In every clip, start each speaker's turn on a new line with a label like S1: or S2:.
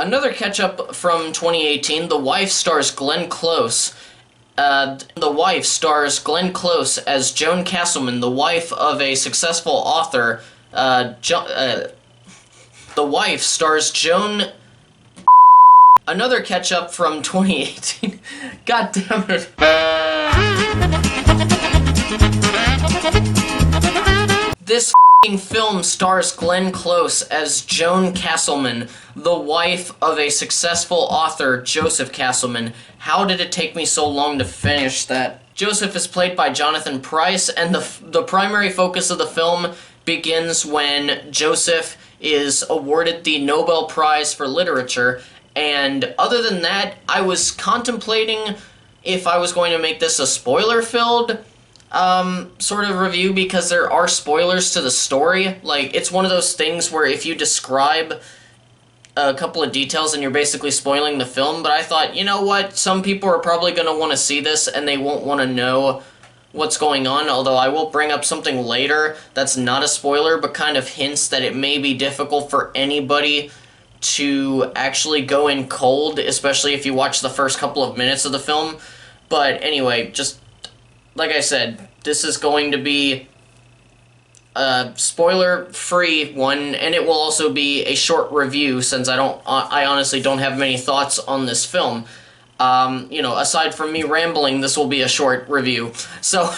S1: Another catch-up from 2018, The Wife stars Glenn Close. The Wife stars Glenn Close as Joan Castleman, the wife of a successful author. The Wife stars Joan... Another catch-up from 2018. God damn it. This film stars Glenn Close as Joan Castleman, the wife of a successful author, Joseph Castleman. How did it take me so long to finish that? Joseph is played by Jonathan Pryce, and the primary focus of the film begins when Joseph is awarded the Nobel Prize for Literature. And other than that, I was contemplating if I was going to make this a spoiler-filled sort of review, because there are spoilers to the story. Like, it's one of those things where if you describe a couple of details and you're basically spoiling the film, but I thought, you know what, some people are probably going to want to see this and they won't want to know what's going on, although I will bring up something later that's not a spoiler, but kind of hints that it may be difficult for anybody to actually go in cold, especially if you watch the first couple of minutes of the film. But anyway, just like I said, this is going to be a spoiler-free one, and it will also be a short review since I honestly don't have many thoughts on this film. You know, aside from me rambling, this will be a short review. So,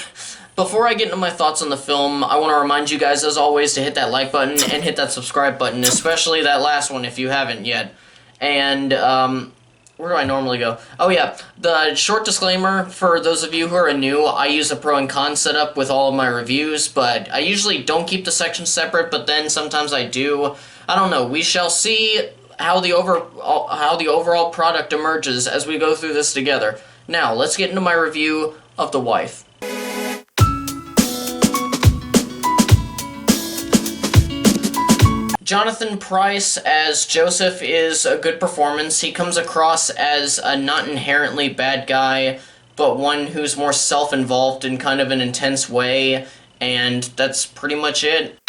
S1: before I get into my thoughts on the film, I want to remind you guys, as always, to hit that like button and hit that subscribe button, especially that last one if you haven't yet. And, where do I normally go? Oh yeah, the short disclaimer for those of you who are new, I use a pro and con setup with all of my reviews, but I usually don't keep the sections separate, but then sometimes I do. I don't know, we shall see how the overall product emerges as we go through this together. Now, let's get into my review of The Wife. Jonathan Pryce as Joseph is a good performance. He comes across as a not inherently bad guy, but one who's more self-involved in kind of an intense way, and that's pretty much it.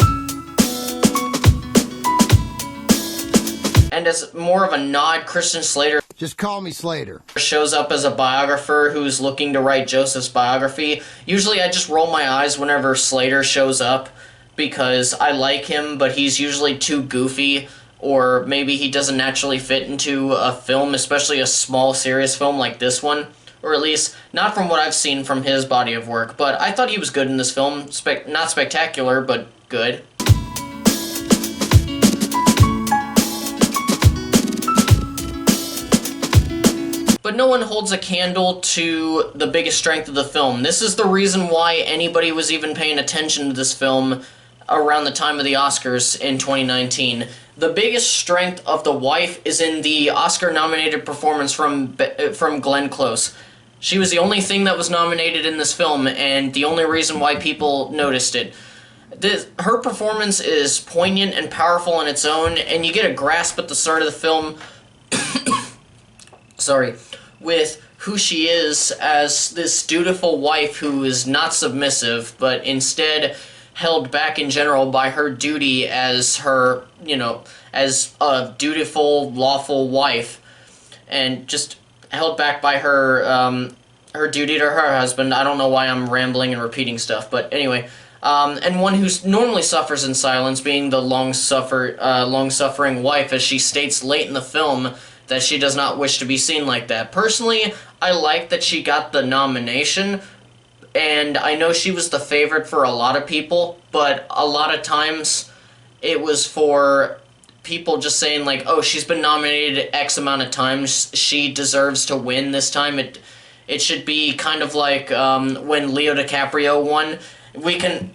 S1: And as more of a nod, Christian Slater,
S2: just call me Slater,
S1: shows up as a biographer who's looking to write Joseph's biography. Usually I just roll my eyes whenever Slater shows up, because I like him, but he's usually too goofy, or maybe he doesn't naturally fit into a film, especially a small, serious film like this one. Or at least, not from what I've seen from his body of work. But I thought he was good in this film. Not spectacular, but good. But no one holds a candle to the biggest strength of the film. This is the reason why anybody was even paying attention to this film around the time of the Oscars in 2019. The biggest strength of The Wife is in the Oscar-nominated performance from Glenn Close. She was the only thing that was nominated in this film, and the only reason why people noticed it. Her performance is poignant and powerful on its own, and you get a grasp at the start of the film with who she is as this dutiful wife who is not submissive, but instead held back in general by her duty as her, as a dutiful, lawful wife, and just held back by her, her duty to her husband. I don't know why I'm rambling and repeating stuff, but anyway. And one who normally suffers in silence, being the long-suffering wife, as she states late in the film that she does not wish to be seen like that. Personally, I like that she got the nomination, and I know she was the favorite for a lot of people, but a lot of times it was for people just saying, like, oh, she's been nominated X amount of times, she deserves to win this time. It should be kind of like when Leo DiCaprio won.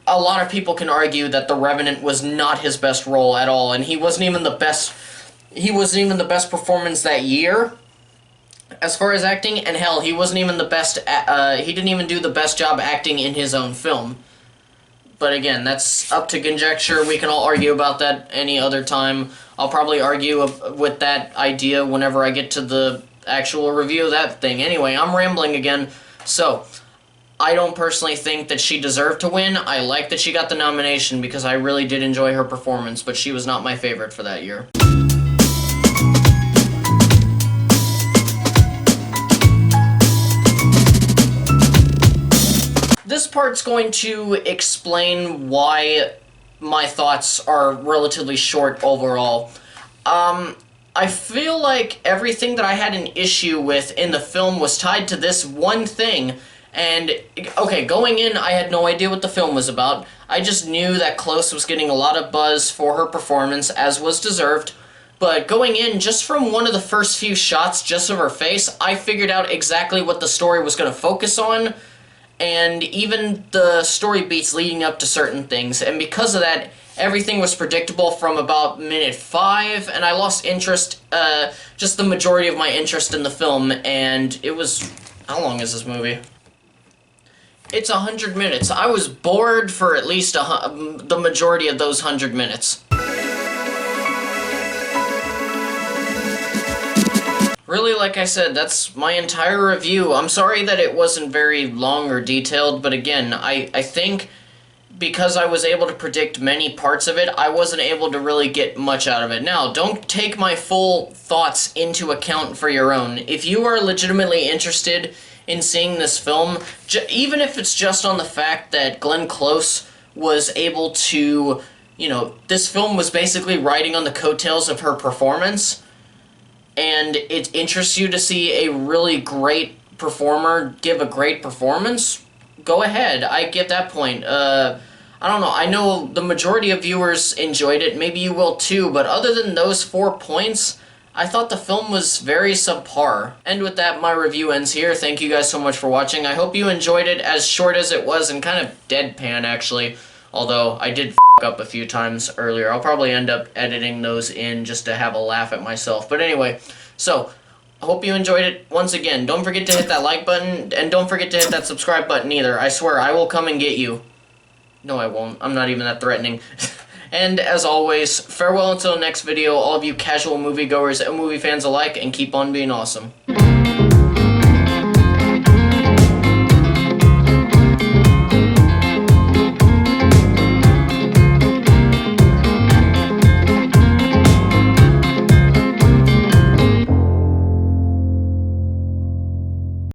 S1: A lot of people can argue that The Revenant was not his best role at all, and he wasn't even the best performance that year as far as acting, and hell, he wasn't even the best, he didn't even do the best job acting in his own film. But again, that's up to conjecture. We can all argue about that any other time. I'll probably argue with that idea whenever I get to the actual review of that thing. Anyway, I'm rambling again. So, I don't personally think that she deserved to win. I like that she got the nomination because I really did enjoy her performance, but she was not my favorite for that year. part's going to explain why my thoughts are relatively short overall. I feel like everything that I had an issue with in the film was tied to this one thing. And, okay, going in, I had no idea what the film was about. I just knew that Close was getting a lot of buzz for her performance, as was deserved. But going in, just from one of the first few shots just of her face, I figured out exactly what the story was going to focus on, and even the story beats leading up to certain things. And because of that, everything was predictable from about minute 5, and I lost interest, just the majority of my interest in the film, and it was... How long is this movie? It's 100 minutes. I was bored for at least the majority of those 100 minutes. Really, like I said, that's my entire review. I'm sorry that it wasn't very long or detailed, but again, I think because I was able to predict many parts of it, I wasn't able to really get much out of it. Now, don't take my full thoughts into account for your own. If you are legitimately interested in seeing this film, even if it's just on the fact that Glenn Close was able to, you know, this film was basically riding on the coattails of her performance, and it interests you to see a really great performer give a great performance, go ahead. I get that point. I don't know. I know the majority of viewers enjoyed it. Maybe you will too, but other than those 4 points, I thought the film was very subpar. And with that, my review ends here. Thank you guys so much for watching. I hope you enjoyed it, as short as it was, and kind of deadpan, actually. Although, I did up a few times earlier. I'll probably end up editing those in just to have a laugh at myself. But anyway, so, I hope you enjoyed it. Once again, don't forget to hit that like button, and don't forget to hit that subscribe button either. I swear, I will come and get you. No, I won't. I'm not even that threatening. And as always, farewell until the next video, all of you casual moviegoers and movie fans alike, and keep on being awesome.